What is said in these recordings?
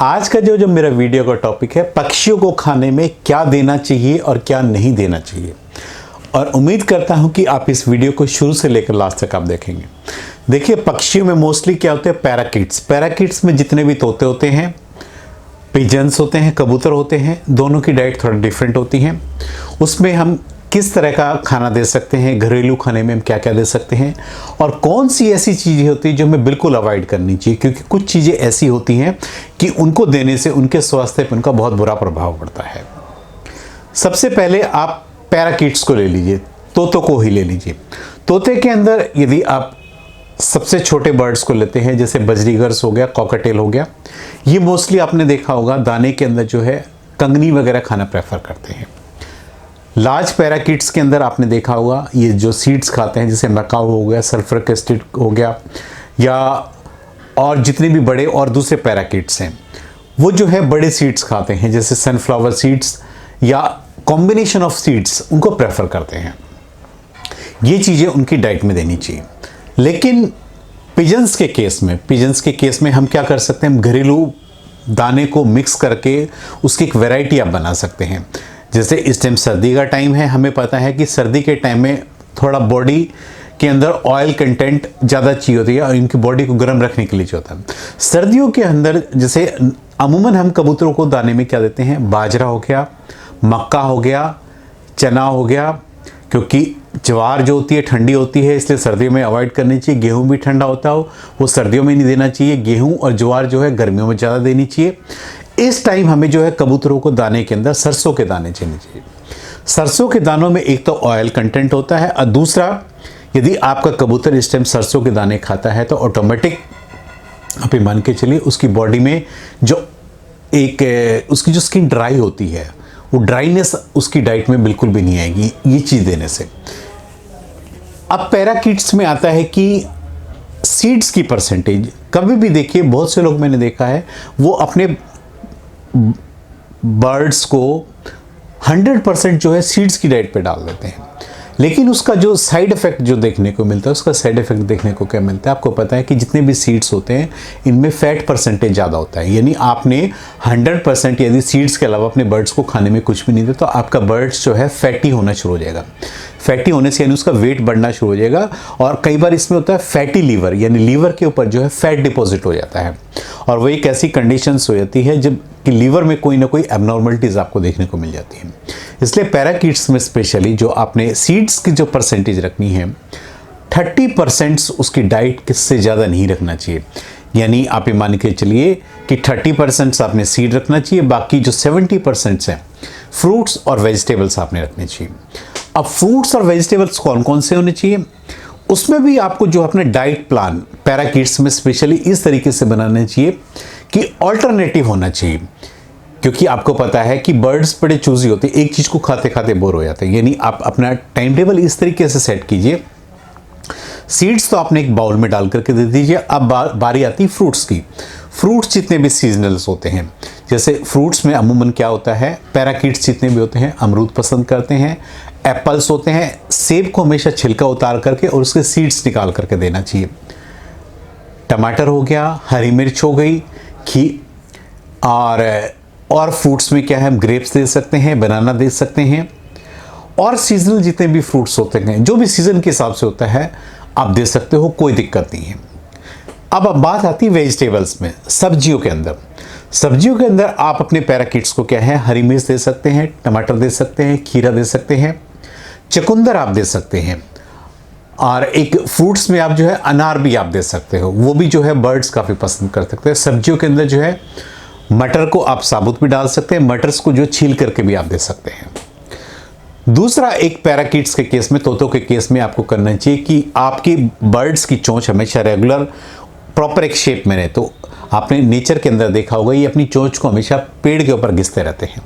आज का जो मेरा वीडियो का टॉपिक है, पक्षियों को खाने में क्या देना चाहिए और क्या नहीं देना चाहिए। और उम्मीद करता हूं कि आप इस वीडियो को शुरू से लेकर लास्ट तक आप देखेंगे। देखिए, पक्षियों में मोस्टली क्या होते हैं, पैराकिट्स में जितने भी तोते होते हैं, पिजन्स होते हैं, कबूतर होते हैं, दोनों की डाइट थोड़ा डिफरेंट होती है। उसमें हम किस तरह का खाना दे सकते हैं, घरेलू खाने में हम क्या क्या दे सकते हैं, और कौन सी ऐसी चीज़ें होती हैं जो हमें बिल्कुल अवॉइड करनी चाहिए, क्योंकि कुछ चीज़ें ऐसी होती हैं कि उनको देने से उनके स्वास्थ्य पर उनका बहुत बुरा प्रभाव पड़ता है। सबसे पहले आप पैराकिट्स को ले लीजिए, तोतों को ही ले लीजिए। तोते के अंदर यदि आप सबसे छोटे बर्ड्स को लेते हैं, जैसे बजरीगर्स हो गया, कॉकटेल हो गया, ये मोस्टली आपने देखा होगा दाने के अंदर जो है कंगनी वगैरह खाना प्रेफर करते हैं। लार्ज पैराकिट्स के अंदर आपने देखा होगा ये जो सीड्स खाते हैं, जैसे मकाऊ हो गया, सल्फर कैस्टिड हो गया, या और जितने भी बड़े और दूसरे पैराकिट्स हैं वो जो है बड़े सीड्स खाते हैं, जैसे सनफ्लावर सीड्स या कॉम्बिनेशन ऑफ सीड्स उनको प्रेफर करते हैं। ये चीज़ें उनकी डाइट में देनी चाहिए। लेकिन पिजन्स के केस में हम क्या कर सकते हैं, हम घरेलू दाने को मिक्स करके उसकी एक वैरायटी आप बना सकते हैं। जैसे इस टाइम सर्दी का टाइम है, हमें पता है कि सर्दी के टाइम में थोड़ा बॉडी के अंदर ऑयल कंटेंट ज़्यादा चाहिए होती है और इनकी बॉडी को गर्म रखने के लिए जो होता है। सर्दियों के अंदर जैसे अमूमन हम कबूतरों को दाने में क्या देते हैं, बाजरा हो गया, मक्का हो गया, चना हो गया, क्योंकि ज्वार जो होती है ठंडी होती है, इसलिए सर्दियों में अवॉइड करनी चाहिए। गेहूं भी ठंडा होता हो, वो सर्दियों में नहीं देना चाहिए। गेहूं और ज्वार जो है गर्मियों में ज़्यादा देनी चाहिए। इस टाइम हमें जो है कबूतरों को दाने के अंदर सरसों के दाने देने चाहिए। सरसों के दानों में एक तो ऑयल कंटेंट होता है, और दूसरा यदि आपका कबूतर इस टाइम सरसों के दाने खाता है तो ऑटोमेटिक आप मान के चलिए उसकी बॉडी में जो उसकी जो स्किन ड्राई होती है, वो ड्राइनेस उसकी डाइट में बिल्कुल भी नहीं आएगी ये चीज़ देने से। अब पैराकिट्स में आता है कि सीड्स की परसेंटेज कभी भी देखिए, बहुत से लोग मैंने देखा है वो अपने बर्ड्स को 100% जो है सीड्स की डाइट पे डाल देते हैं, लेकिन उसका जो साइड इफ़ेक्ट जो देखने को मिलता है, उसका साइड इफ़ेक्ट देखने को क्या मिलता है, आपको पता है कि जितने भी सीड्स होते हैं इनमें फैट परसेंटेज ज़्यादा होता है। यानी आपने 100% यदि सीड्स के अलावा अपने बर्ड्स को खाने में कुछ भी नहीं दिया तो आपका बर्ड्स जो है फैटी होना शुरू हो जाएगा। फैटी होने से यानी उसका वेट बढ़ना शुरू हो जाएगा, और कई बार इसमें होता है फैटी लीवर, यानी लीवर के ऊपर जो है फैट डिपॉजिट हो जाता है, और वो एक ऐसी कंडीशंस हो जाती है जब कि लीवर में कोई ना कोई एबनॉर्मलिटीज़ आपको देखने को मिल जाती है। इसलिए पैराकिट्स में स्पेशली जो आपने सीड्स की जो परसेंटेज रखनी है, 30% उसकी डाइट किससे ज़्यादा नहीं रखना चाहिए। यानी आप ये मान के चलिए कि 30% आपने सीड रखना चाहिए, बाकी जो 70% हैं फ्रूट्स और वेजिटेबल्स आपने रखने चाहिए। अब फ्रूट्स और वेजिटेबल्स कौन कौन से होने चाहिए, उसमें भी आपको जो अपने डाइट प्लान पैराकिट्स में स्पेशली इस तरीके से बनाना चाहिए कि ऑल्टरनेटिव होना चाहिए, क्योंकि आपको पता है कि बर्ड्स बड़े चूजी होते हैं, एक चीज़ को खाते खाते बोर हो जाते हैं। यानी आप अपना टाइम टेबल इस तरीके से सेट कीजिए। सीड्स तो आपने एक बाउल में डाल करके दे दीजिए। अब बारी आती है फ्रूट्स की। फ्रूट्स जितने भी सीजनल्स होते हैं, जैसे फ्रूट्स में अमूमन क्या होता है, पैराकिट्स जितने भी होते हैं अमरूद पसंद करते हैं, एप्पल्स होते हैं। सेब को हमेशा छिलका उतार करके और उसके सीड्स निकाल करके देना चाहिए। टमाटर हो गया, हरी मिर्च हो गई, और फ्रूट्स में क्या है, हम ग्रेप्स दे सकते हैं, बनाना दे सकते हैं, और सीजनल जितने भी फ्रूट्स होते हैं जो भी सीज़न के हिसाब से होता है आप दे सकते हो, कोई दिक्कत नहीं है। अब बात आती है वेजिटेबल्स में, सब्जियों के अंदर आप अपने पैराकिट्स को क्या है, हरी मिर्च दे सकते हैं, टमाटर दे सकते हैं, खीरा दे सकते हैं, चुकंदर आप दे सकते हैं, और एक फ्रूट्स में आप जो है अनार भी आप दे सकते हो, वो भी जो है बर्ड्स काफ़ी पसंद कर सकते हैं। सब्जियों के अंदर जो है मटर को आप साबुत भी डाल सकते हैं, मटर्स को जो छील करके भी आप दे सकते हैं। दूसरा, एक पैराकिट्स के केस में, तोतों के केस में आपको करना चाहिए कि आपकी बर्ड्स की चोंच हमेशा रेगुलर प्रॉपर एक शेप में रहे। तो आपने नेचर के अंदर देखा होगा ये अपनी चोंच को हमेशा पेड़ के ऊपर घिसते रहते हैं,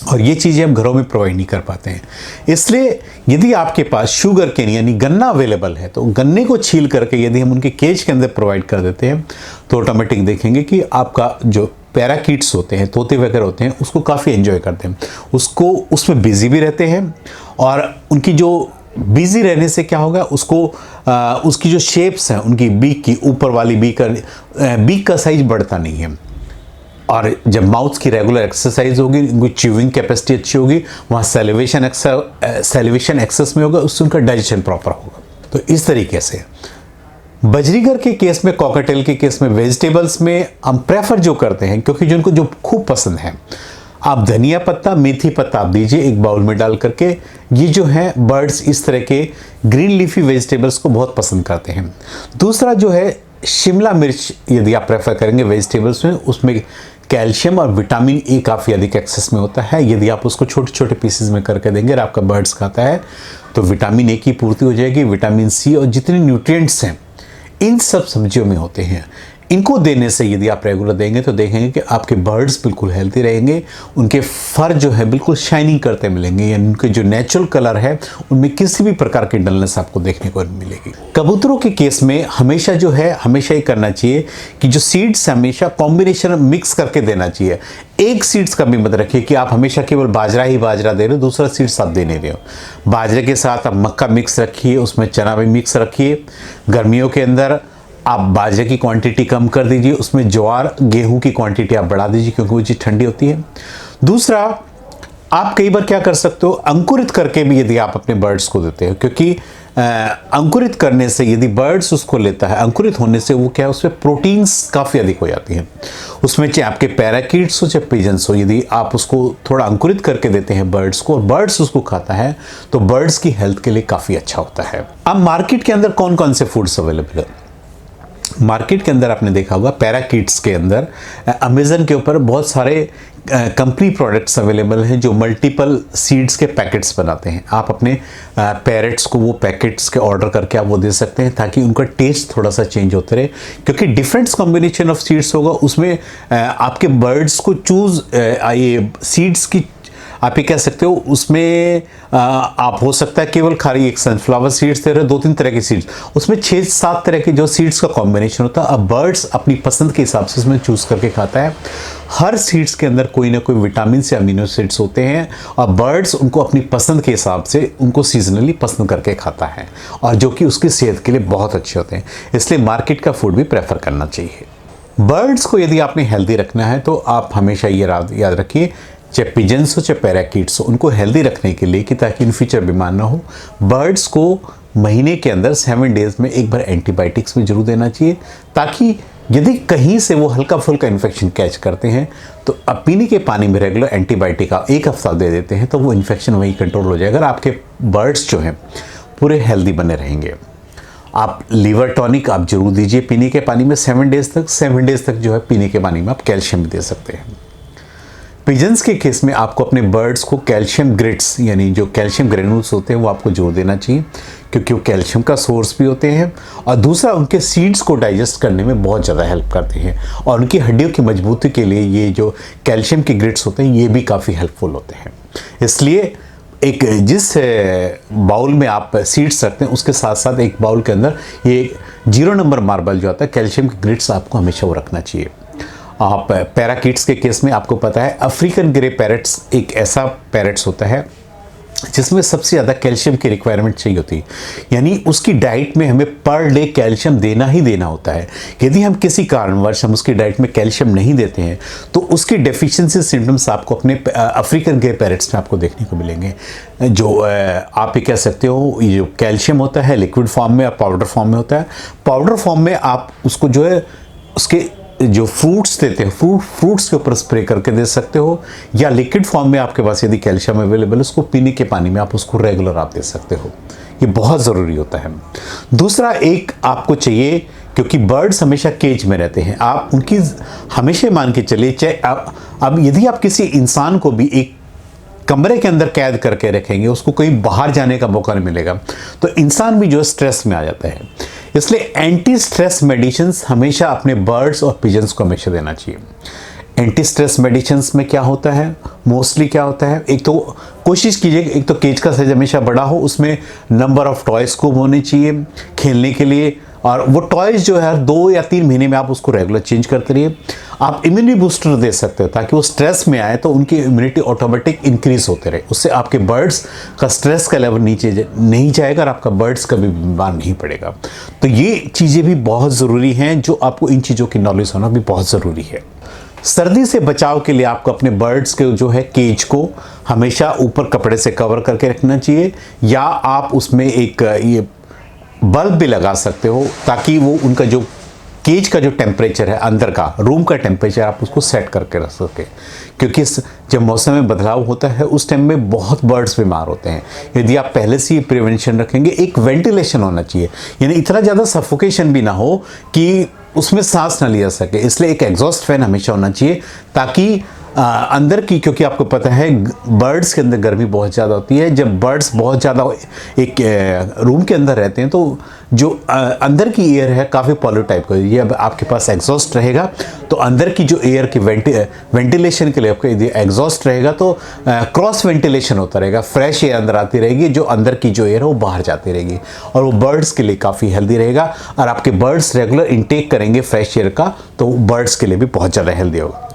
और ये चीज़ें हम घरों में प्रोवाइड नहीं कर पाते हैं। इसलिए यदि आपके पास शुगर केन यानी गन्ना अवेलेबल है, तो गन्ने को छील करके यदि हम उनके केज के अंदर प्रोवाइड कर देते हैं तो ऑटोमेटिक देखेंगे कि आपका जो पैराकिट्स होते हैं, तोते वगैरह होते हैं, उसको काफ़ी एंजॉय करते हैं, उसको उसमें बिजी भी रहते हैं, और उनकी जो बिजी रहने से क्या होगा, उसको उसकी जो शेप्स हैं उनकी बीक की, ऊपर वाली बीक का साइज बढ़ता नहीं है। और जब माउथ की रेगुलर एक्सरसाइज होगी, उनकी च्यूइंग कैपेसिटी अच्छी होगी, वहाँ सेलिवेशन एक्सेस में होगा, उससे उनका डाइजेशन प्रॉपर होगा। तो इस तरीके से बजरीगर के केस में, कॉकटेल के केस में, वेजिटेबल्स में हम प्रेफर जो करते हैं, क्योंकि जिनको जो खूब पसंद है, आप धनिया पत्ता, मेथी पत्ता आप दीजिए एक बाउल में डाल करके। ये जो है बर्ड्स इस तरह के ग्रीन लीफी वेजिटेबल्स को बहुत पसंद करते हैं। दूसरा जो है शिमला मिर्च, यदि आप प्रेफर करेंगे वेजिटेबल्स में, उसमें कैल्शियम और विटामिन ए काफ़ी अधिक एक्सेस में होता है। यदि आप उसको छोटे छोटे पीसेस में करके देंगे और आपका बर्ड्स खाता है तो विटामिन ए की पूर्ति हो जाएगी। विटामिन सी और जितने न्यूट्रिएंट्स हैं इन सब सब्जियों में होते हैं। इनको देने से यदि आप रेगुलर देंगे तो देखेंगे कि आपके बर्ड्स बिल्कुल हेल्दी रहेंगे, उनके फर जो है बिल्कुल शाइनिंग करते मिलेंगे, यानी उनके जो नेचुरल कलर है उनमें किसी भी प्रकार की डलनेस आपको देखने को नहीं मिलेगी। कबूतरों के केस में हमेशा जो है, हमेशा ही करना चाहिए कि जो सीड्स हमेशा कॉम्बिनेशन मिक्स करके देना चाहिए। एक सीड्स का भी मत रखिए कि आप हमेशा केवल बाजरा ही बाजरा दे रहे हो, दूसरा सीड्स आप दे नहीं रहे हो। बाजरे के साथ आप मक्का मिक्स रखिए, उसमें चना भी मिक्स रखिए। गर्मियों के अंदर आप बाजरे की क्वांटिटी कम कर दीजिए, उसमें ज्वार गेहूं की क्वांटिटी आप बढ़ा दीजिए, क्योंकि वो चीज़ ठंडी होती है। दूसरा, आप कई बार क्या कर सकते हो, अंकुरित करके भी यदि आप अपने बर्ड्स को देते हो, क्योंकि अंकुरित करने से यदि बर्ड्स उसको लेता है, अंकुरित होने से वो क्या है, उसमें प्रोटीन्स काफ़ी अधिक हो जाती हैं। उसमें चाहे आपके पैराकीट्स हो चाहे पिजन्स हो, यदि आप उसको थोड़ा अंकुरित करके देते हैं बर्ड्स को और बर्ड्स उसको खाता है तो बर्ड्स की हेल्थ के लिए काफ़ी अच्छा होता है। अब मार्केट के अंदर कौन कौन से फूड्स अवेलेबल है? मार्केट के अंदर आपने देखा होगा पैराकीट्स के अंदर अमेज़न के ऊपर बहुत सारे कंपनी प्रोडक्ट्स अवेलेबल हैं जो मल्टीपल सीड्स के पैकेट्स बनाते हैं। आप अपने पैरेट्स को वो पैकेट्स के ऑर्डर करके आप वो दे सकते हैं, ताकि उनका टेस्ट थोड़ा सा चेंज होते रहे, क्योंकि डिफरेंट कॉम्बिनेशन ऑफ सीड्स होगा उसमें। आपके बर्ड्स को चूज़ ये सीड्स की आप ये कह सकते हो, उसमें आप हो सकता है केवल खाली एक सनफ्लावर सीड्स दे रहे हो, 2-3 तरह के सीड्स, उसमें 6-7 तरह के जो सीड्स का कॉम्बिनेशन होता है। अब बर्ड्स अपनी पसंद के हिसाब से उसमें चूज़ करके खाता है। हर सीड्स के अंदर कोई ना कोई विटामिन से अमीनो एसिड्स होते हैं और बर्ड्स उनको अपनी पसंद के हिसाब से उनको सीजनली पसंद करके खाता है, और जो कि उसकी सेहत के लिए बहुत अच्छे होते हैं। इसलिए मार्केट का फूड भी प्रेफर करना चाहिए। बर्ड्स को यदि आपने हेल्दी रखना है तो आप हमेशा ये याद रखिए, चाहे पिजन्स हो चाहे पैराकीट्स हो, उनको हेल्दी रखने के लिए कि ताकि इन फ्यूचर बीमार ना हो, बर्ड्स को महीने के अंदर 7 डेज में एक बार एंटीबायोटिक्स में जरूर देना चाहिए, ताकि यदि कहीं से वो हल्का फुल्का इन्फेक्शन कैच करते हैं तो अब पीने के पानी में रेगुलर एंटीबायोटिक आप 1 हफ्ता दे देते हैं तो वो इन्फेक्शन वहीं कंट्रोल हो जाएगा और आपके बर्ड्स जो हैं पूरे हेल्दी बने रहेंगे। आप लीवर टॉनिक आप जरूर दीजिए पीने के पानी में 7 डेज तक जो है पीने के पानी में आप कैल्शियम भी दे सकते हैं। पिजन्स के केस में आपको अपने बर्ड्स को कैल्शियम ग्रिट्स, यानी जो कैल्शियम ग्रेनुल्स होते हैं वो आपको जोड़ देना चाहिए, क्योंकि वो कैल्शियम का सोर्स भी होते हैं, और दूसरा उनके सीड्स को डाइजेस्ट करने में बहुत ज़्यादा हेल्प करते हैं, और उनकी हड्डियों की मजबूती के लिए ये जो कैल्शियम के ग्रिट्स होते हैं ये भी काफ़ी हेल्पफुल होते हैं। इसलिए एक जिस बाउल में आप सीड्स रखते हैं उसके साथ साथ एक बाउल के अंदर ये 0 नंबर मार्बल जो आता है कैल्शियम के ग्रिट्स आपको हमेशा वो रखना चाहिए। आप पैराकीट्स के केस में आपको पता है अफ्रीकन ग्रे पैरेट्स एक ऐसा पैरेट्स होता है जिसमें सबसे ज़्यादा कैल्शियम की रिक्वायरमेंट चाहिए होती है, यानी उसकी डाइट में हमें पर डे कैल्शियम देना ही देना होता है। यदि हम किसी कारणवश हम उसकी डाइट में कैल्शियम नहीं देते हैं तो उसकी डेफिशिएंसी सिम्टम्स आपको अपने अफ्रीकन ग्रे पैरेट्स में आपको देखने को मिलेंगे। जो आप ये कह सकते हो, ये जो कैल्शियम होता है लिक्विड फॉर्म में और पाउडर फॉर्म में होता है। पाउडर फॉर्म में आप उसको जो है उसके जो फ्रूट्स देते हैं फ्रूट्स के ऊपर स्प्रे करके दे सकते हो, या लिक्विड फॉर्म में आपके पास यदि कैल्शियम अवेलेबल है उसको पीने के पानी में आप उसको रेगुलर आप दे सकते हो। ये बहुत ज़रूरी होता है। दूसरा एक आपको चाहिए, क्योंकि बर्ड्स हमेशा केज में रहते हैं, आप उनकी हमेशा मान के चलिए, चाहे अब यदि आप किसी इंसान को भी एक कमरे के अंदर कैद करके रखेंगे, उसको कहीं बाहर जाने का मौका नहीं मिलेगा, तो इंसान भी जो है स्ट्रेस में आ जाता है। इसलिए एंटी स्ट्रेस मेडिसिन्स हमेशा अपने बर्ड्स और पिजन्स को हमेशा देना चाहिए। एंटी स्ट्रेस मेडिसिन्स में क्या होता है, मोस्टली क्या होता है, एक तो कोशिश कीजिए एक तो केज का साइज हमेशा बड़ा हो, उसमें नंबर ऑफ टॉयज़ को होने चाहिए खेलने के लिए, और वो टॉयज़ जो है 2 या 3 महीने में आप उसको रेगुलर चेंज करते रहिए। आप इम्यूनिटी बूस्टर दे सकते हो ताकि वो स्ट्रेस में आए तो उनकी इम्यूनिटी ऑटोमेटिक इंक्रीज होते रहे, उससे आपके बर्ड्स का स्ट्रेस का लेवल नीचे नहीं जाएगा और आपका बर्ड्स कभी बीमार नहीं पड़ेगा। तो ये चीज़ें भी बहुत ज़रूरी हैं, जो आपको इन चीज़ों की नॉलेज होना भी बहुत ज़रूरी है। सर्दी से बचाव के लिए आपको अपने बर्ड्स के जो है केज को हमेशा ऊपर कपड़े से कवर करके रखना चाहिए, या आप उसमें एक ये बल्ब भी लगा सकते हो ताकि वो उनका जो केज का जो टेम्परेचर है, अंदर का रूम का टेम्परेचर, आप उसको सेट करके रख सके। क्योंकि जब मौसम में बदलाव होता है उस टाइम में बहुत बर्ड्स बीमार होते हैं। यदि आप पहले से ही प्रिवेंशन रखेंगे, एक वेंटिलेशन होना चाहिए, यानी इतना ज़्यादा सफोकेशन भी ना हो कि उसमें सांस ना लिया सके, इसलिए एक एग्जॉस्ट फैन हमेशा होना चाहिए ताकि अंदर की, क्योंकि आपको पता है बर्ड्स के अंदर गर्मी बहुत ज़्यादा होती है। जब बर्ड्स बहुत ज़्यादा एक रूम के अंदर रहते हैं तो जो अंदर की एयर है काफ़ी पॉल्यूट टाइप का, ये अब आपके पास एग्जॉस्ट रहेगा तो अंदर की जो एयर की वेंटिलेशन के लिए आपका यदि एग्जॉस्ट रहेगा तो क्रॉस वेंटिलेशन होता रहेगा, फ्रेश एयर अंदर आती रहेगी, जो अंदर की जो एयर है वो बाहर जाती रहेगी, और वो बर्ड्स के लिए काफ़ी हेल्दी रहेगा। और आपके बर्ड्स रेगुलर इंटेक करेंगे फ्रेश एयर का तो बर्ड्स के लिए भी बहुत ज़्यादा हेल्दी होगा।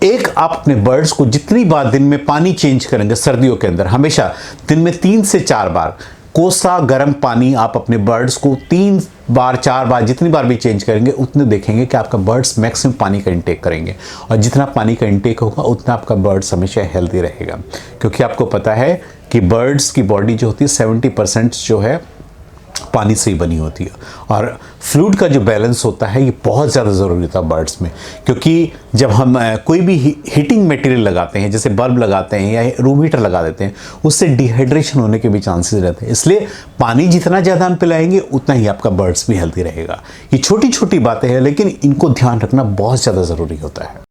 एक, आप अपने बर्ड्स को जितनी बार दिन में पानी चेंज करेंगे सर्दियों के अंदर, हमेशा दिन में 3 से 4 बार कोसा गर्म पानी आप अपने बर्ड्स को 3 बार 4 बार जितनी बार भी चेंज करेंगे उतने देखेंगे कि आपका बर्ड्स मैक्सिमम पानी का इंटेक करेंगे, और जितना पानी का इंटेक होगा उतना आपका बर्ड्स हमेशा हेल्दी रहेगा। क्योंकि आपको पता है कि बर्ड्स की बॉडी जो होती है 70% जो है पानी से ही बनी होती है, और फ्लूइड का जो बैलेंस होता है ये बहुत ज़्यादा ज़रूरी होता है बर्ड्स में। क्योंकि जब हम कोई भी हीटिंग मटेरियल लगाते हैं, जैसे बल्ब लगाते हैं या रूम हीटर लगा देते हैं, उससे डिहाइड्रेशन होने के भी चांसेस रहते हैं। इसलिए पानी जितना ज़्यादा हम पिलाएंगे उतना ही आपका बर्ड्स भी हेल्दी रहेगा। ये छोटी छोटी बातें हैं लेकिन इनको ध्यान रखना बहुत ज़्यादा ज़रूरी होता है।